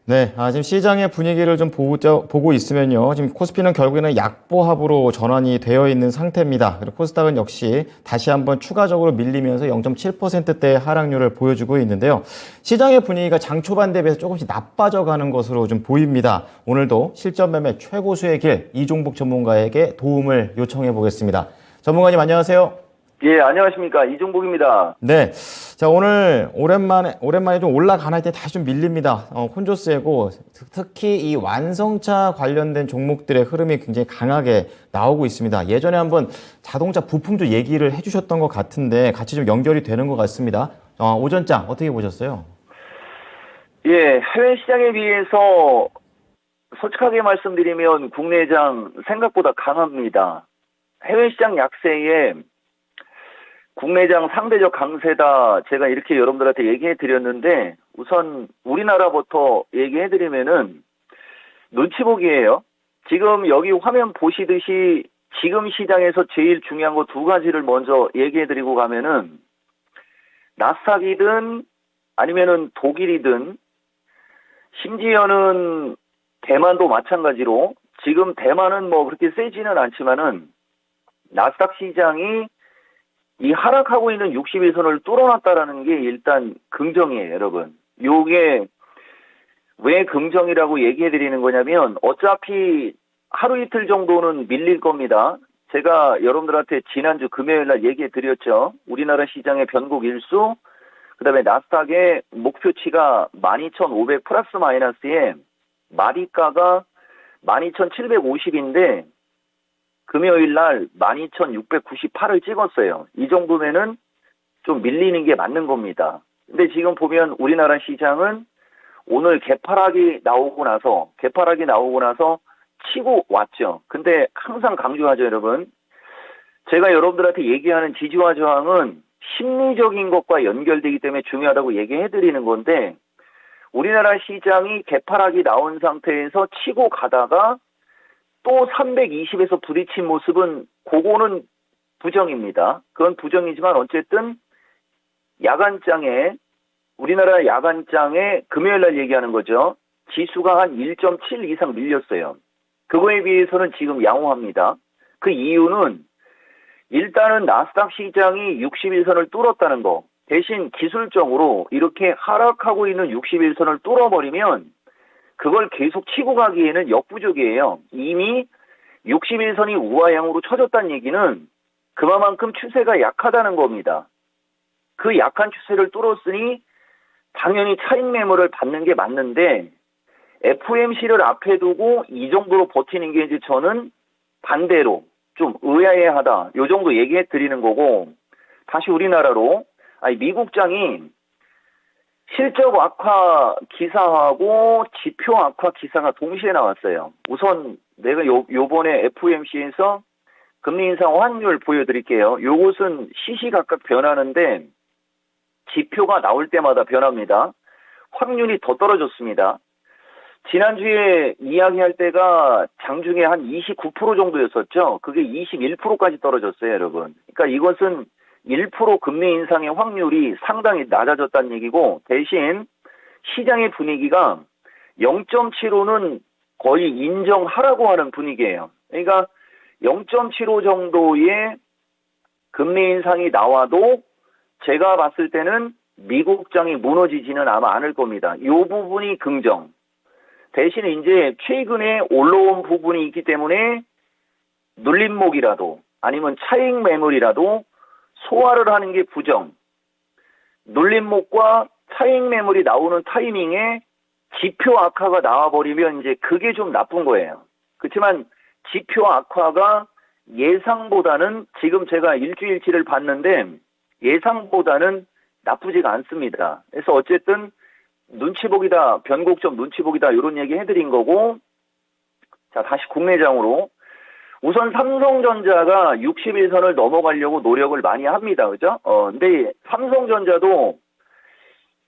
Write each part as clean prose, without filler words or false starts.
네, 지금 시장의 분위기를 좀 보고 있으면요. 지금 코스피는 결국에는 약보합으로 전환이 되어 있는 상태입니다. 그리고 코스닥은 역시 다시 한번 추가적으로 밀리면서 0.7%대의 하락률을 보여주고 있는데요. 시장의 분위기가 장 초반 대비해서 조금씩 나빠져 가는 것으로 좀 보입니다. 오늘도 실전 매매 최고수의 길 이종복 전문가에게 도움을 요청해 보겠습니다. 전문가님 안녕하세요. 예, 안녕하십니까. 이종복입니다. 네. 자, 오늘 오랜만에 좀 올라가나 했더니 다시 좀 밀립니다. 혼조 세고, 특히 이 완성차 관련된 종목들의 흐름이 굉장히 강하게 나오고 있습니다. 예전에 한번 자동차 부품도 얘기를 해주셨던 것 같은데 같이 좀 연결이 되는 것 같습니다. 오전장 어떻게 보셨어요? 예, 해외 시장에 비해서 솔직하게 말씀드리면 국내장 생각보다 강합니다. 해외 시장 약세에 국내장 상대적 강세다. 제가 이렇게 여러분들한테 얘기해 드렸는데 우선 우리나라부터 얘기해 드리면은 눈치보기예요. 지금 여기 화면 보시듯이 지금 시장에서 제일 중요한 거 두 가지를 먼저 얘기해 드리고 가면은 나스닥이든 아니면은 독일이든 심지어는 대만도 마찬가지로 지금 대만은 뭐 그렇게 세지는 않지만은 나스닥 시장이 이 하락하고 있는 60일선을 뚫어놨다라는 게 일단 긍정이에요, 여러분. 요게 왜 긍정이라고 얘기해 드리는 거냐면 어차피 하루 이틀 정도는 밀릴 겁니다. 제가 여러분들한테 지난주 금요일 날 얘기해 드렸죠. 우리나라 시장의 변곡 일수, 그다음에 나스닥의 목표치가 12,500 플러스 마이너스에 마디가가 12,750인데 금요일 날 12,698을 찍었어요. 이 정도면은 좀 밀리는 게 맞는 겁니다. 근데 지금 보면 우리나라 시장은 오늘 개파락이 나오고 나서 치고 왔죠. 근데 항상 강조하죠, 여러분. 제가 여러분들한테 얘기하는 지지와 저항은 심리적인 것과 연결되기 때문에 중요하다고 얘기해 드리는 건데 우리나라 시장이 개파락이 나온 상태에서 치고 가다가 또 320에서 부딪힌 모습은 그거는 부정입니다. 그건 부정이지만 어쨌든 야간장에 우리나라 야간장에 금요일 날 얘기하는 거죠. 지수가 한 1.7 이상 밀렸어요. 그거에 비해서는 지금 양호합니다. 그 이유는 일단은 나스닥 시장이 60일선을 뚫었다는 거. 대신 기술적으로 이렇게 하락하고 있는 60일선을 뚫어버리면 그걸 계속 치고 가기에는 역부족이에요. 이미 60일선이 우하향으로 쳐졌다는 얘기는 그만큼 추세가 약하다는 겁니다. 그 약한 추세를 뚫었으니 당연히 차익 매물을 받는 게 맞는데 FOMC를 앞에 두고 이 정도로 버티는 게 이제 저는 반대로 좀 의아해하다. 요 정도 얘기해 드리는 거고 다시 우리나라로 미국장이 실적 악화 기사하고 지표 악화 기사가 동시에 나왔어요. 우선 내가 요번에 FOMC에서 금리 인상 환율 보여드릴게요. 요것은 시시각각 변하는데 지표가 나올 때마다 변합니다. 확률이 더 떨어졌습니다. 지난주에 이야기할 때가 장중에 한 29% 정도였었죠. 그게 21%까지 떨어졌어요, 여러분. 그러니까 이것은 1% 금리 인상의 확률이 상당히 낮아졌다는 얘기고 대신 시장의 분위기가 0.75는 거의 인정하라고 하는 분위기예요. 그러니까 0.75 정도의 금리 인상이 나와도 제가 봤을 때는 미국장이 무너지지는 아마 않을 겁니다. 이 부분이 긍정. 대신 이제 최근에 올라온 부분이 있기 때문에 눌림목이라도 아니면 차익 매물이라도 소화를 하는 게 부정. 눌림목과 차익 매물이 나오는 타이밍에 지표 악화가 나와버리면 이제 그게 좀 나쁜 거예요. 그렇지만 지표 악화가 예상보다는 지금 제가 일주일치를 봤는데 예상보다는 나쁘지가 않습니다. 그래서 어쨌든 눈치보기다, 변곡점 눈치보기다 이런 얘기 해드린 거고 자 다시 국내장으로 우선 삼성전자가 60일선을 넘어가려고 노력을 많이 합니다. 그죠? 근데 삼성전자도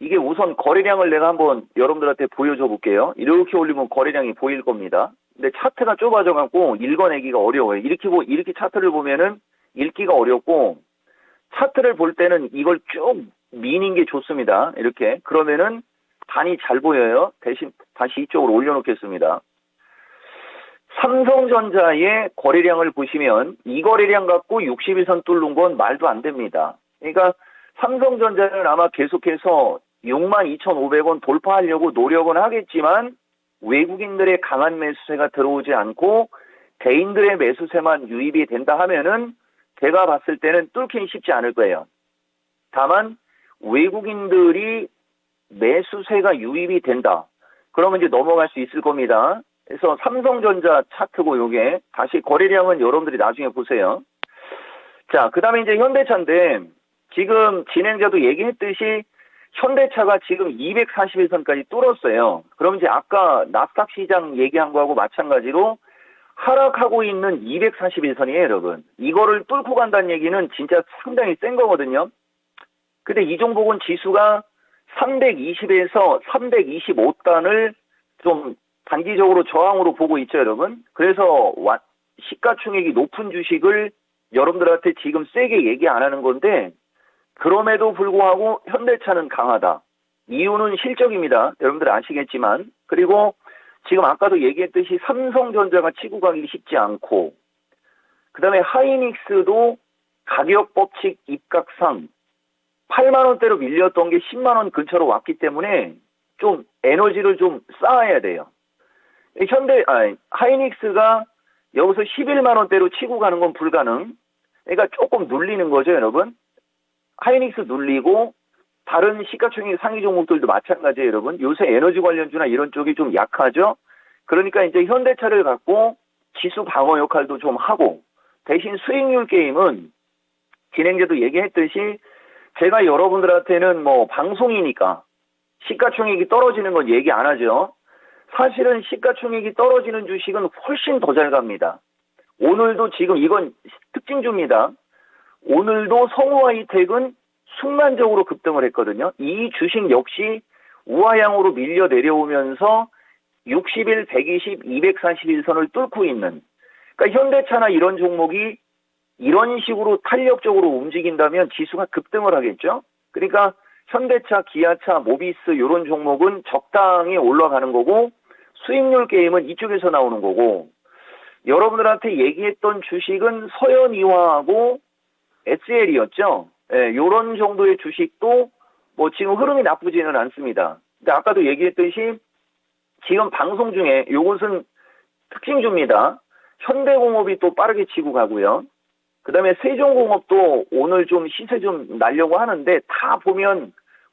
이게 우선 거래량을 내가 한번 여러분들한테 보여줘 볼게요. 이렇게 올리면 거래량이 보일 겁니다. 근데 차트가 좁아져갖고 읽어내기가 어려워요. 이렇게 차트를 보면은 읽기가 어렵고 차트를 볼 때는 이걸 쭉 미는 게 좋습니다. 이렇게. 그러면은 반이 잘 보여요. 대신 다시 이쪽으로 올려놓겠습니다. 삼성전자의 거래량을 보시면 이 거래량 갖고 61선 뚫는 건 말도 안 됩니다. 그러니까 삼성전자는 아마 계속해서 62,500원 돌파하려고 노력은 하겠지만 외국인들의 강한 매수세가 들어오지 않고 개인들의 매수세만 유입이 된다 하면은 제가 봤을 때는 뚫긴 쉽지 않을 거예요. 다만 외국인들이 매수세가 유입이 된다. 그러면 이제 넘어갈 수 있을 겁니다. 그래서 삼성전자 차트고 요게 다시 거래량은 여러분들이 나중에 보세요. 자, 그 다음에 이제 현대차인데 지금 진행자도 얘기했듯이 현대차가 지금 241선까지 뚫었어요. 그럼 이제 아까 나스닥 시장 얘기한 거하고 마찬가지로 하락하고 있는 241선이에요, 여러분. 이거를 뚫고 간다는 얘기는 진짜 상당히 센 거거든요. 근데 이 종목은 지수가 320에서 325단을 좀 단기적으로 저항으로 보고 있죠, 여러분. 그래서 시가총액이 높은 주식을 여러분들한테 지금 세게 얘기 안 하는 건데 그럼에도 불구하고 현대차는 강하다. 이유는 실적입니다. 여러분들 아시겠지만. 그리고 지금 아까도 얘기했듯이 삼성전자가 치고 가기 쉽지 않고 그 다음에 하이닉스도 가격 법칙 입각상 8만원대로 밀렸던 게 10만원 근처로 왔기 때문에 좀 에너지를 좀 쌓아야 돼요. 하이닉스가 여기서 11만원대로 치고 가는 건 불가능. 그러니까 조금 눌리는 거죠, 여러분. 하이닉스 눌리고 다른 시가총액 상위 종목들도 마찬가지예요, 여러분. 요새 에너지 관련주나 이런 쪽이 좀 약하죠. 그러니까 이제 현대차를 갖고 지수 방어 역할도 좀 하고 대신 수익률 게임은 진행자도 얘기했듯이 제가 여러분들한테는 뭐 방송이니까 시가총액이 떨어지는 건 얘기 안 하죠. 사실은 시가총액이 떨어지는 주식은 훨씬 더 잘 갑니다. 오늘도 지금 이건 특징주입니다. 오늘도 성우하이텍은 순간적으로 급등을 했거든요. 이 주식 역시 우하향으로 밀려 내려오면서 60일, 120, 241선을 뚫고 있는 그러니까 현대차나 이런 종목이 이런 식으로 탄력적으로 움직인다면 지수가 급등을 하겠죠. 그러니까 현대차, 기아차, 모비스 이런 종목은 적당히 올라가는 거고 수익률 게임은 이쪽에서 나오는 거고 여러분들한테 얘기했던 주식은 서현이화하고 SL이었죠. 예, 요런 정도의 주식도 뭐 지금 흐름이 나쁘지는 않습니다. 근데 아까도 얘기했듯이 지금 방송 중에 요것은 특징주입니다. 현대공업이 또 빠르게 치고 가고요. 그 다음에 세종공업도 오늘 좀 시세 좀 날려고 하는데 다 보면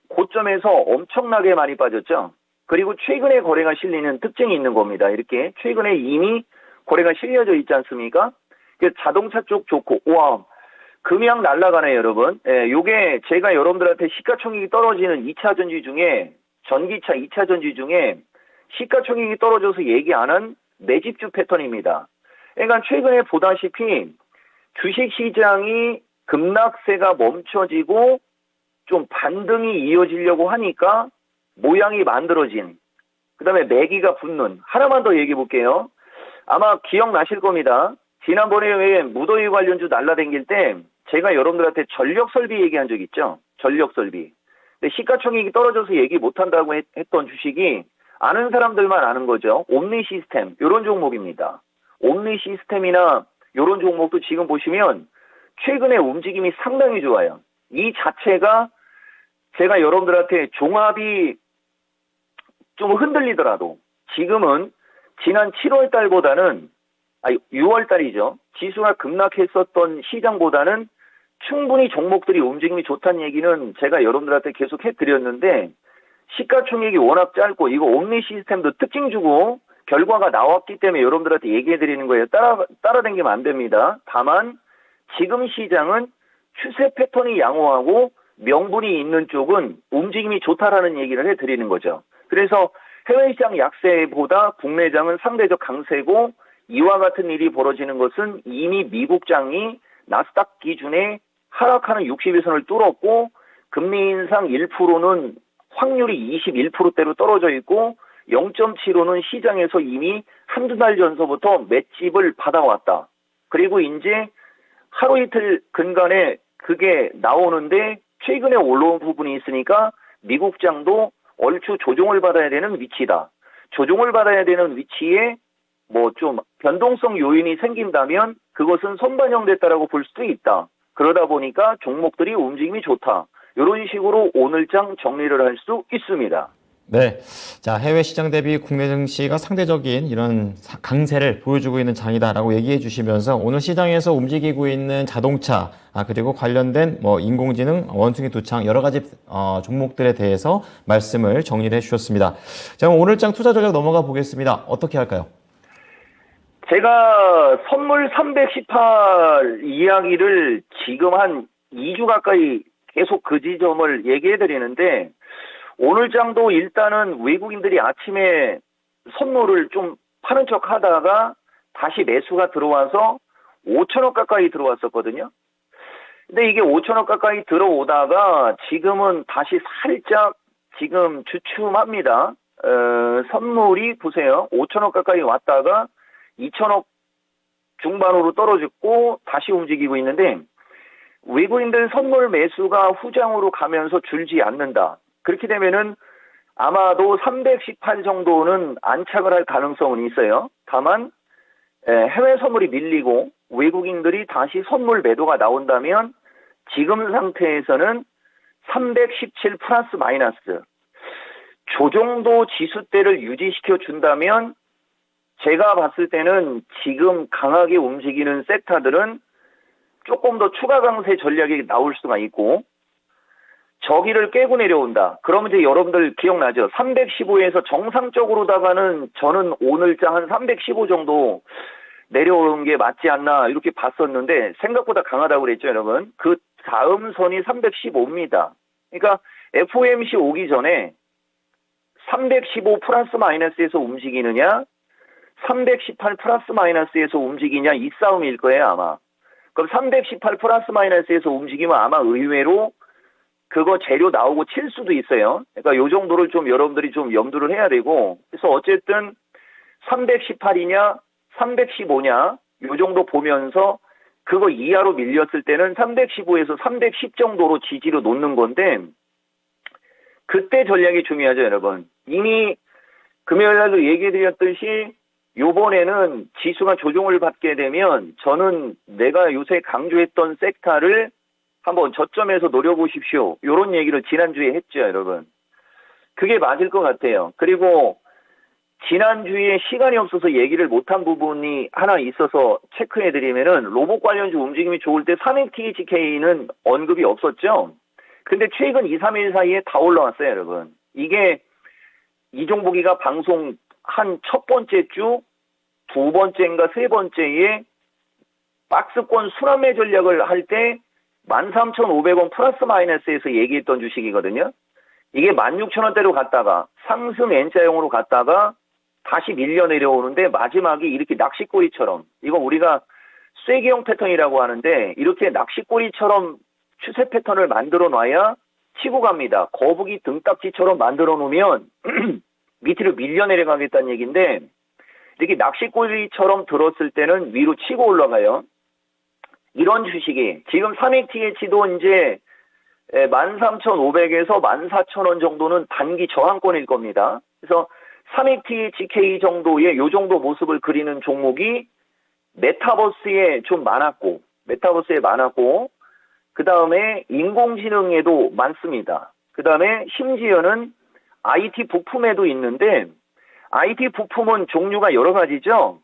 고점에서 엄청나게 많이 빠졌죠. 그리고 최근에 거래가 실리는 특징이 있는 겁니다. 이렇게 최근에 이미 거래가 실려져 있지 않습니까? 자동차 쪽 좋고 와 금양 날라가네요, 여러분. 예, 요게 제가 여러분들한테 시가총액이 떨어지는 2차 전지 중에 전기차 2차 전지 중에 시가총액이 떨어져서 얘기 안 한 매집주 패턴입니다. 그러니까 최근에 보다시피 주식시장이 급락세가 멈춰지고 좀 반등이 이어지려고 하니까 모양이 만들어진 그 다음에 매기가 붙는 하나만 더 얘기해 볼게요. 아마 기억나실 겁니다. 지난번에 왜 무더위 관련주 날라댕길 때 제가 여러분들한테 전력설비 얘기한 적 있죠. 전력설비. 근데 시가총액이 떨어져서 얘기 못한다고 했던 주식이 아는 사람들만 아는 거죠. 옴니시스템 이런 종목입니다. 옴니시스템이나 이런 종목도 지금 보시면 최근에 움직임이 상당히 좋아요. 이 자체가 제가 여러분들한테 종합이 좀 흔들리더라도 지금은 지난 7월 달보다는 6월 달이죠. 지수가 급락했었던 시장보다는 충분히 종목들이 움직임이 좋다는 얘기는 제가 여러분들한테 계속 해드렸는데 시가총액이 워낙 짧고 이거 옴니 시스템도 특징 주고 결과가 나왔기 때문에 여러분들한테 얘기해드리는 거예요. 따라다니면 안 됩니다. 다만 지금 시장은 추세 패턴이 양호하고 명분이 있는 쪽은 움직임이 좋다라는 얘기를 해드리는 거죠. 그래서 해외시장 약세보다 국내장은 상대적 강세고 이와 같은 일이 벌어지는 것은 이미 미국장이 나스닥 기준에 하락하는 60일선을 뚫었고 금리 인상 1%는 확률이 21%대로 떨어져 있고 0.75는 시장에서 이미 한두 달 전서부터 맷집을 받아왔다. 그리고 이제 하루 이틀 근간에 그게 나오는데 최근에 올라온 부분이 있으니까 미국장도 얼추 조정을 받아야 되는 위치다. 조정을 받아야 되는 위치에 뭐 좀 변동성 요인이 생긴다면 그것은 선반영됐다라고 볼 수도 있다. 그러다 보니까 종목들이 움직임이 좋다. 이런 식으로 오늘장 정리를 할 수 있습니다. 네. 자, 해외 시장 대비 국내 증시가 상대적인 이런 강세를 보여주고 있는 장이다라고 얘기해 주시면서 오늘 시장에서 움직이고 있는 자동차, 그리고 관련된 뭐 인공지능, 원숭이 두창 여러 가지 종목들에 대해서 말씀을 정리를 해 주셨습니다. 자, 그럼 오늘장 투자 전략 넘어가 보겠습니다. 어떻게 할까요? 제가 선물 318 이야기를 지금 한 2주 가까이 계속 그 지점을 얘기해 드리는데 오늘 장도 일단은 외국인들이 아침에 선물을 좀 파는 척 하다가 다시 매수가 들어와서 5천억 가까이 들어왔었거든요. 근데 이게 5천억 가까이 들어오다가 지금은 다시 살짝 지금 주춤합니다. 선물이 보세요. 5천억 가까이 왔다가 2천억 중반으로 떨어졌고 다시 움직이고 있는데 외국인들 선물 매수가 후장으로 가면서 줄지 않는다. 그렇게 되면은 아마도 318 정도는 안착을 할 가능성은 있어요. 다만 해외 선물이 밀리고 외국인들이 다시 선물 매도가 나온다면 지금 상태에서는 317 플러스 마이너스 조정도 지수대를 유지시켜 준다면 제가 봤을 때는 지금 강하게 움직이는 섹터들은 조금 더 추가 강세 전략이 나올 수가 있고 저기를 깨고 내려온다. 그러면 이제 여러분들 기억나죠? 315에서 정상적으로다가는 저는 오늘자 한 315 정도 내려오는 게 맞지 않나 이렇게 봤었는데 생각보다 강하다고 그랬죠, 여러분. 그 다음 선이 315입니다. 그러니까 FOMC 오기 전에 315 플러스 마이너스에서 움직이느냐 318 플러스 마이너스에서 움직이냐 이 싸움일 거예요, 아마. 그럼 318 플러스 마이너스에서 움직이면 아마 의외로 그거 재료 나오고 칠 수도 있어요. 그러니까 요 정도를 좀 여러분들이 좀 염두를 해야 되고 그래서 어쨌든 318이냐 315냐 요 정도 보면서 그거 이하로 밀렸을 때는 315에서 310 정도로 지지로 놓는 건데 그때 전략이 중요하죠, 여러분. 이미 금요일날도 얘기해드렸듯이 요번에는 지수가 조정을 받게 되면 저는 내가 요새 강조했던 섹터를 한번 저점에서 노려보십시오. 이런 얘기를 지난주에 했죠, 여러분. 그게 맞을 것 같아요. 그리고 지난주에 시간이 없어서 얘기를 못한 부분이 하나 있어서 체크해드리면은 로봇 관련주 움직임이 좋을 때 3FTHK는 언급이 없었죠. 근데 최근 2, 3일 사이에 다 올라왔어요, 여러분. 이게 이종복이가 방송 한 첫 번째 주, 두 번째인가 세 번째에 박스권 순환매 전략을 할 때 13,500원 플러스 마이너스에서 얘기했던 주식이거든요. 이게 16,000원대로 갔다가 상승 N자형으로 갔다가 다시 밀려 내려오는데 마지막에 이렇게 낚시꼬리처럼 이거 우리가 쐐기형 패턴이라고 하는데 이렇게 낚시꼬리처럼 추세 패턴을 만들어 놔야 치고 갑니다. 거북이 등딱지처럼 만들어 놓으면 밑으로 밀려 내려가겠다는 얘기인데 이렇게 낚시꼬리처럼 들었을 때는 위로 치고 올라가요. 이런 주식이 지금 3ATH도 이제 13,500에서 14,000원 정도는 단기 저항권일 겁니다. 그래서 3ATHK 정도의 요 정도 모습을 그리는 종목이 메타버스에 좀 많았고 그 다음에 인공지능에도 많습니다. 그 다음에 심지어는 IT 부품에도 있는데 IT 부품은 종류가 여러 가지죠.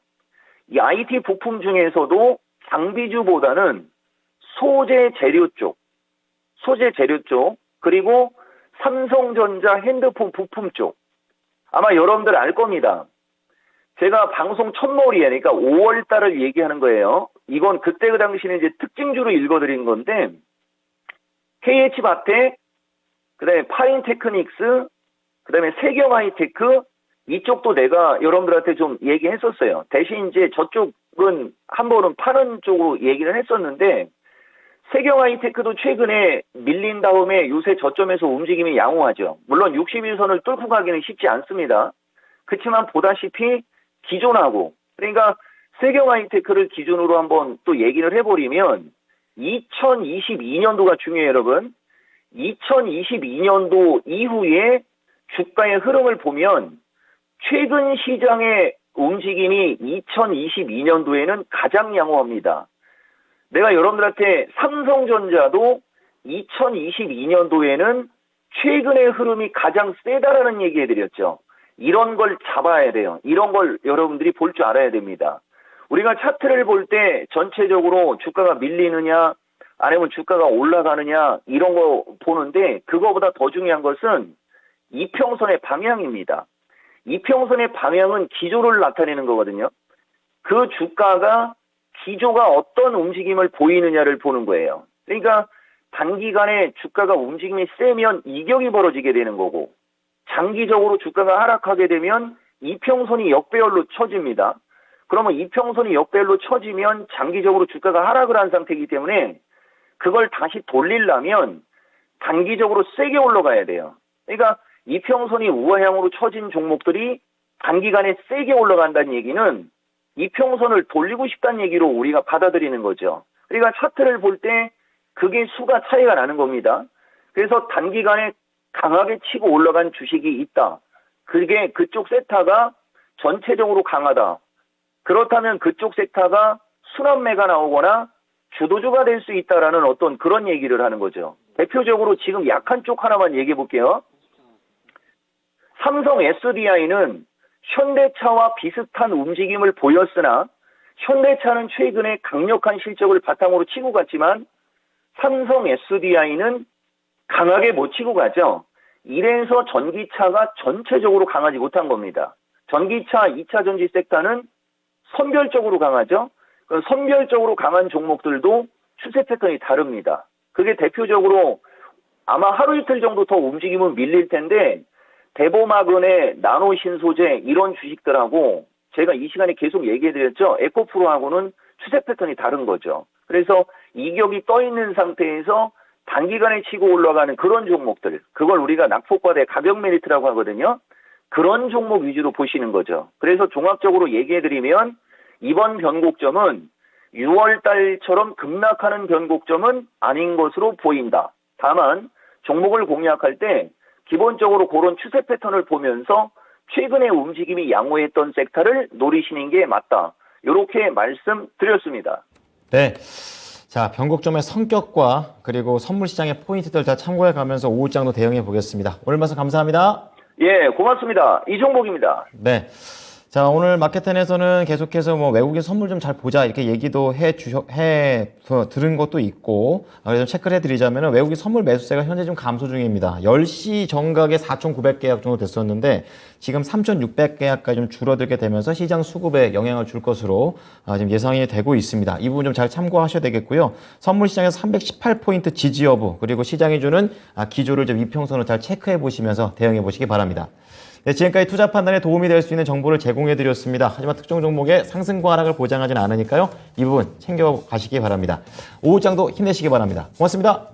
이 IT 부품 중에서도 장비주보다는 소재 재료 쪽 그리고 삼성전자 핸드폰 부품 쪽 아마 여러분들 알 겁니다. 제가 방송 첫머리에 그러니까 5월 달을 얘기하는 거예요. 이건 그때 그 당시에 이제 특징주로 읽어드린 건데 KH바텍 그다음에 파인테크닉스 그다음에 세경하이테크 이쪽도 내가 여러분들한테 좀 얘기했었어요. 대신 이제 저쪽은 한 번은 파는 쪽으로 얘기를 했었는데 세경하이테크도 최근에 밀린 다음에 요새 저점에서 움직임이 양호하죠. 물론 61선을 뚫고 가기는 쉽지 않습니다. 그렇지만 보다시피 기존하고 그러니까 세경하이테크를 기준으로 한번 또 얘기를 해버리면 2022년도가 중요해요, 여러분. 2022년도 이후에 주가의 흐름을 보면 최근 시장의 움직임이 2022년도에는 가장 양호합니다. 내가 여러분들한테 삼성전자도 2022년도에는 최근의 흐름이 가장 세다라는 얘기 해드렸죠. 이런 걸 잡아야 돼요. 이런 걸 여러분들이 볼 줄 알아야 됩니다. 우리가 차트를 볼 때 전체적으로 주가가 밀리느냐 아니면 주가가 올라가느냐 이런 거 보는데 그거보다 더 중요한 것은 이평선의 방향입니다. 이평선의 방향은 기조를 나타내는 거거든요. 그 주가가 기조가 어떤 움직임을 보이느냐를 보는 거예요. 그러니까 단기간에 주가가 움직임이 세면 이격이 벌어지게 되는 거고 장기적으로 주가가 하락하게 되면 이평선이 역배열로 쳐집니다. 그러면 이평선이 역배열로 쳐지면 장기적으로 주가가 하락을 한 상태이기 때문에 그걸 다시 돌리려면 단기적으로 세게 올라가야 돼요. 그러니까 이평선이 우하향으로 쳐진 종목들이 단기간에 세게 올라간다는 얘기는 이평선을 돌리고 싶다는 얘기로 우리가 받아들이는 거죠. 그러니까 차트를 볼 때 그게 수가 차이가 나는 겁니다. 그래서 단기간에 강하게 치고 올라간 주식이 있다. 그게 그쪽 섹터가 전체적으로 강하다. 그렇다면 그쪽 섹터가 순환매가 나오거나 주도주가 될 수 있다라는 어떤 그런 얘기를 하는 거죠. 대표적으로 지금 약한 쪽 하나만 얘기해 볼게요. 삼성 SDI는 현대차와 비슷한 움직임을 보였으나 현대차는 최근에 강력한 실적을 바탕으로 치고 갔지만 삼성 SDI는 강하게 못 치고 가죠. 이래서 전기차가 전체적으로 강하지 못한 겁니다. 전기차 2차 전지 섹터는 선별적으로 강하죠. 선별적으로 강한 종목들도 추세 패턴이 다릅니다. 그게 대표적으로 아마 하루 이틀 정도 더 움직임은 밀릴 텐데 대보마근의 나노신소재 이런 주식들하고 제가 이 시간에 계속 얘기해드렸죠. 에코프로하고는 추세 패턴이 다른 거죠. 그래서 이격이 떠 있는 상태에서 단기간에 치고 올라가는 그런 종목들, 그걸 우리가 낙폭과대 가격 메리트라고 하거든요. 그런 종목 위주로 보시는 거죠. 그래서 종합적으로 얘기해드리면 이번 변곡점은 6월달처럼 급락하는 변곡점은 아닌 것으로 보인다. 다만 종목을 공략할 때 기본적으로 그런 추세 패턴을 보면서 최근에 움직임이 양호했던 섹터를 노리시는 게 맞다. 이렇게 말씀드렸습니다. 네. 자, 변곡점의 성격과 그리고 선물 시장의 포인트들 다 참고해 가면서 오후장도 대응해 보겠습니다. 오늘 말씀 감사합니다. 예, 고맙습니다. 이종복입니다. 네. 자, 오늘 마켓텐에서는 계속해서 뭐 외국인 선물 좀 잘 보자 이렇게 얘기도 들은 것도 있고, 그래서 체크를 해드리자면 외국인 선물 매수세가 현재 좀 감소 중입니다. 10시 정각에 4,900계약 정도 됐었는데 지금 3,600계약까지 좀 줄어들게 되면서 시장 수급에 영향을 줄 것으로 지금 예상이 되고 있습니다. 이 부분 좀 잘 참고하셔야 되겠고요. 선물 시장에서 318포인트 지지 여부 그리고 시장이 주는 기조를 좀 이평선을 잘 체크해 보시면서 대응해 보시기 바랍니다. 네, 지금까지 투자 판단에 도움이 될 수 있는 정보를 제공해드렸습니다. 하지만 특정 종목의 상승과 하락을 보장하지는 않으니까요. 이 부분 챙겨가시기 바랍니다. 오후장도 힘내시기 바랍니다. 고맙습니다.